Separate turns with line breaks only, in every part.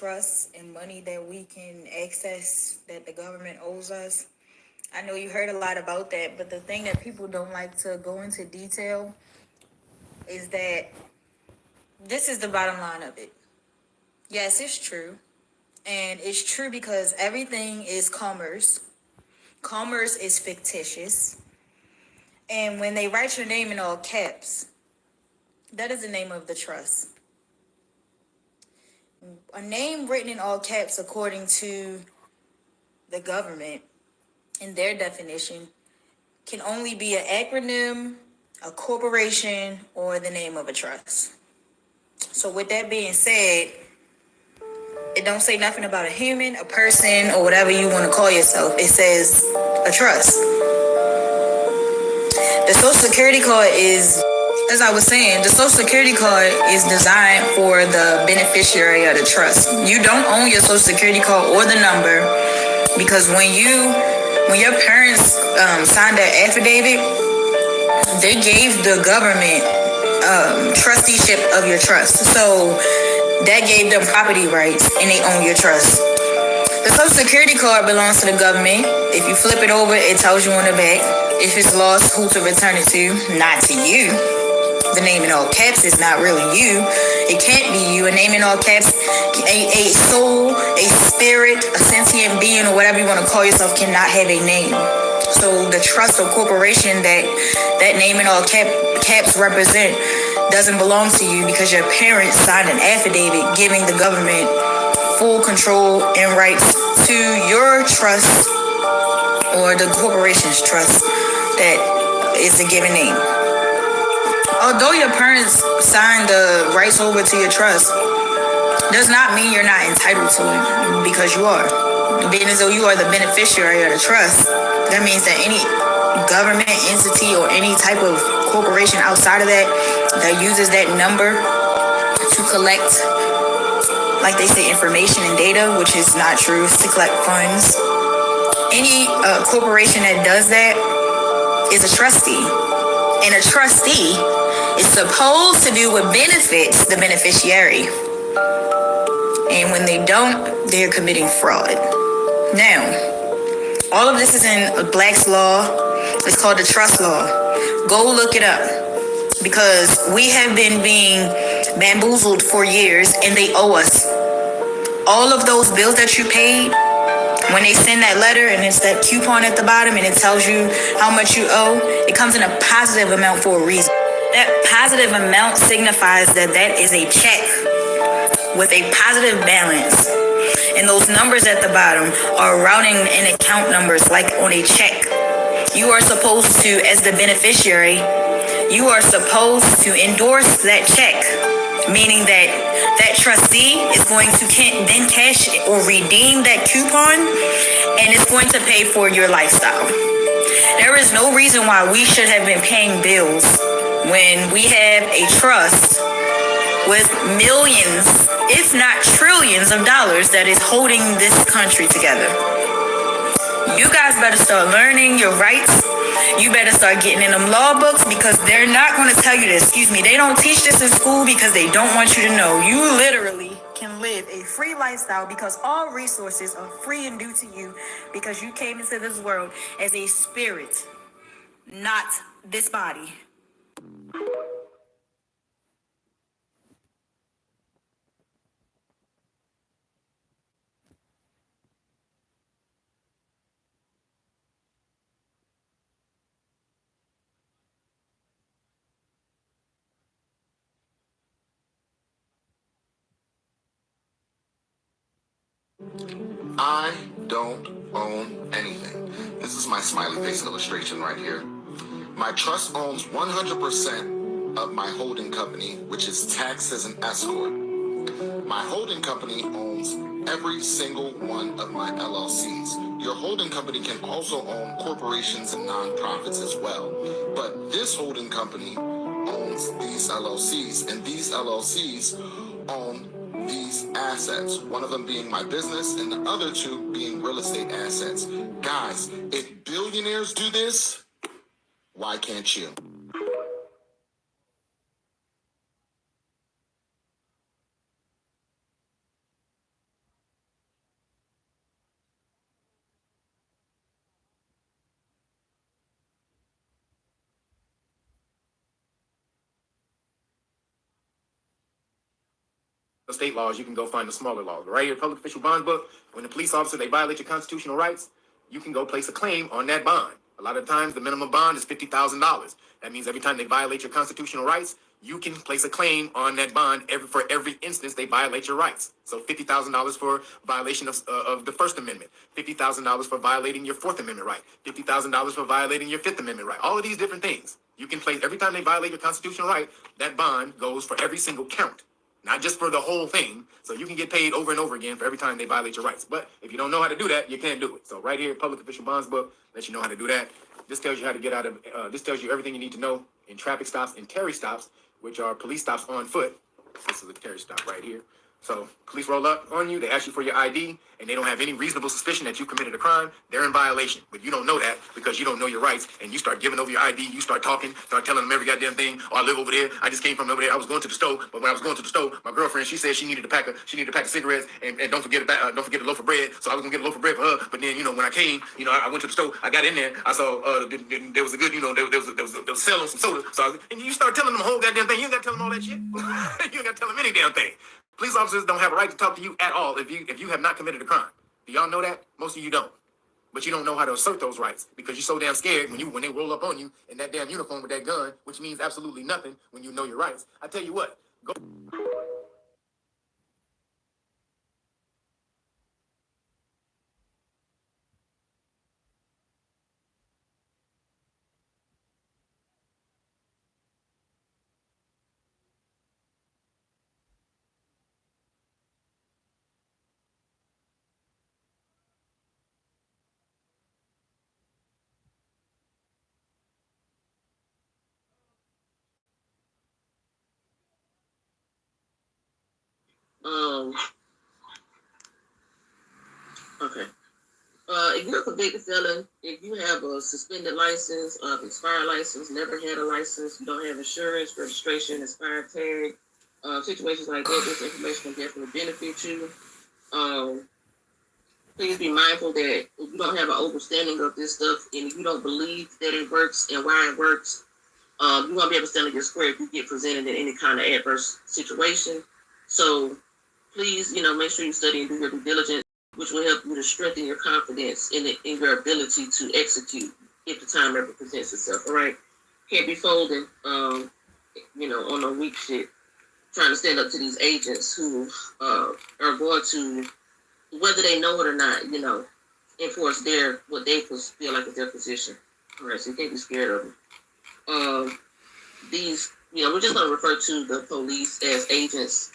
trust and money that we can access that the government owes us. I know you heard a lot about that, but the thing that people don't like to go into detail is that this is the bottom line of it. Yes, it's true. And it's true because everything is commerce. Commerce is fictitious. And when they write your name in all caps, that is the name of the trust. A name written in all caps, according to the government, in their definition, can only be an acronym, a corporation, or the name of a trust. So with that being said, it don't say nothing about a human, a person, or whatever you want to call yourself. It says a trust. The Social Security card is, as I was saying, the Social Security card is designed for the beneficiary of the trust. You don't own your Social Security card or the number, because when your parents signed that affidavit, they gave the government trusteeship of your trust. So that gave them property rights and they own your trust. The Social Security card belongs to the government. If you flip it over, it tells you on the back if it's lost, who to return it to, not to you. The name in all caps is not really you. It can't be you. A name in all caps, a soul, a spirit, a sentient being, or whatever you want to call yourself, cannot have a name. So the trust or corporation that name in all caps represent doesn't belong to you, because your parents signed an affidavit giving the government full control and rights to your trust or the corporation's trust that is a given name. Although your parents signed the rights over to your trust, does not mean you're not entitled to it, because you are. Being as though you are the beneficiary of the trust, that means that any government entity or any type of corporation outside of that uses that number to collect, like they say, information and data, which is not true, to collect funds. Any corporation that does that is a trustee. And a trustee is supposed to do what benefits the beneficiary. And when they don't, they're committing fraud. Now, all of this is in Black's law. It's called the trust law. Go look it up, because we have been being bamboozled for years and they owe us. All of those bills that you paid, when they send that letter and it's that coupon at the bottom and it tells you how much you owe, it comes in a positive amount for a reason. That positive amount signifies that that is a check with a positive balance. And those numbers at the bottom are routing and account numbers like on a check. You are supposed to, as the beneficiary, you are supposed to endorse that check, meaning that that trustee is going to then cash or redeem that coupon, and it's going to pay for your lifestyle. There is no reason why we should have been paying bills when we have a trust with millions, if not trillions of dollars that is holding this country together. You guys better start learning your rights. You better start getting in them law books, because they're not going to tell you this. They don't teach this in school because they don't want you to know. You literally can live a free lifestyle, because all resources are free and due to you, because you came into this world as a spirit, not this body.
I don't own anything. This is my smiley face illustration right here. My trust owns 100% of my holding company, which is taxed as an S corp. My holding company owns every single one of my LLCs. Your holding company can also own corporations and nonprofits as well. But this holding company owns these LLCs, and these LLCs own these assets, one of them being my business and the other two being real estate assets. Guys, if billionaires do this, why can't you?
state laws, you can go find the smaller laws. Right here, public official bond book, when the police officer, they violate your constitutional rights, you can go place a claim on that bond. A lot of times, the minimum bond is $50,000. That means every time they violate your constitutional rights, you can place a claim on that bond for every instance they violate your rights. So $50,000 for violation of the First Amendment, $50,000 for violating your Fourth Amendment right, $50,000 for violating your Fifth Amendment right. All of these different things. You can place, every time they violate your constitutional right, that bond goes for every single count, not just for the whole thing. So you can get paid over and over again for every time they violate your rights. But if you don't know how to do that, you can't do it. So right here, Public Official Bonds book lets you know how to do that. This tells you how to get out of, this tells you everything you need to know in traffic stops and Terry stops, which are police stops on foot. This is a Terry stop right here. So police roll up on you, they ask you for your ID, and they don't have any reasonable suspicion that you committed a crime, they're in violation. But you don't know that because you don't know your rights, and you start giving over your ID, you start talking, start telling them every goddamn thing. Oh, I live over there, I just came from over there, I was going to the store, but when I was going to the store, my girlfriend, she said she needed a pack of cigarettes, and don't forget a loaf of bread, so I was gonna get a loaf of bread for her. But then, when I came, I went to the store, I got in there, I saw there was a good, there was a sale on some soda, so and you start telling them the whole goddamn thing. You ain't gotta tell them all that shit. You ain't gotta tell them any damn thing. Police officers don't have a right to talk to you at all if you have not committed a crime. Do y'all know that? Most of you don't. But you don't know how to assert those rights because you're so damn scared when they roll up on you in that damn uniform with that gun, which means absolutely nothing when you know your rights. I tell you what, go.
Okay. If you're a convicted felon, if you have a suspended license, expired license, never had a license, you don't have insurance, registration, expired tag, situations like that, this information can definitely benefit you. Please be mindful that if you don't have an understanding of this stuff and if you don't believe that it works and why it works, you won't be able to stand on your square if you get presented in any kind of adverse situation. So please, make sure you study and do your due diligence, which will help you to strengthen your confidence in your ability to execute if the time ever presents itself. All right, can't be folding, on a weak shit, trying to stand up to these agents who are going to, whether they know it or not, enforce what they feel like is their position. All right, so you can't be scared of them. We're just going to refer to the police as agents.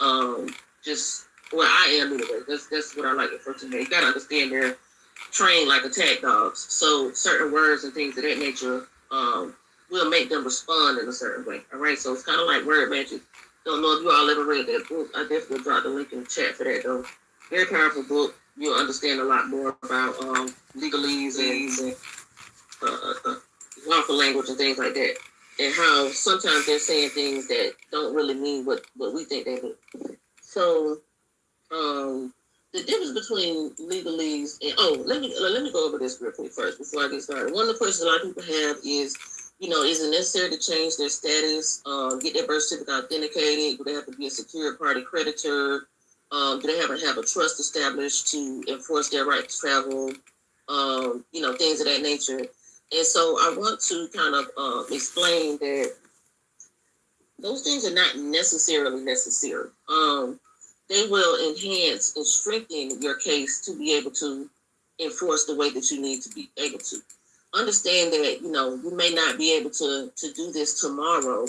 I am anyway. That's what I like to refer to. You gotta understand they're trained like attack dogs. So certain words and things of that nature will make them respond in a certain way. All right. So it's kind of like word magic. Don't know if you all ever read that book. I definitely drop the link in the chat for that though. Very powerful book. You'll understand a lot more about legalese and lawful language and things like that, and how sometimes they're saying things that don't really mean what we think they mean. So. The difference between legalese and let me go over this real quick first before I get started. One of the questions a lot of people have is, is it necessary to change their status, get their birth certificate authenticated? Do they have to be a secured party creditor? Do they have to have a trust established to enforce their right to travel? Things of that nature. And so I want to kind of explain that those things are not necessarily necessary. They will enhance and strengthen your case to be able to enforce the way that you need to be able to. Understand that, you may not be able to do this tomorrow,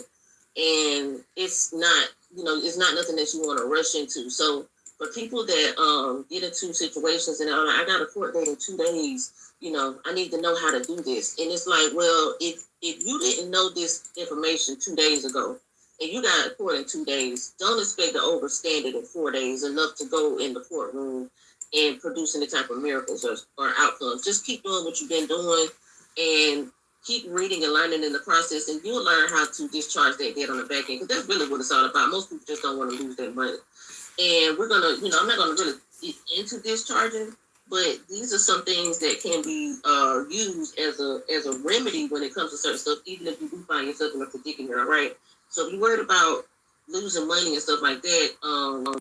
and it's not nothing that you want to rush into. So for people that get into situations and I got a court date in 2 days, I need to know how to do this. And it's like, well, if you didn't know this information 2 days ago, and you got a court in 2 days, don't expect to overstand it in 4 days, enough to go in the courtroom and produce any type of miracles or outcomes. Just keep doing what you've been doing and keep reading and learning in the process, and you'll learn how to discharge that debt on the back end, because that's really what it's all about. Most people just don't want to lose their money. And we're going to, I'm not going to really get into discharging, but these are some things that can be used as a remedy when it comes to certain stuff, even if you do find yourself in a predicament, all right? So if you're worried about losing money and stuff like that,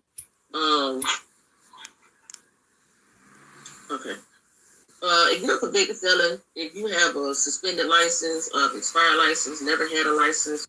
Okay. If you're a convicted felon, if you have a suspended license, expired license, never had a license,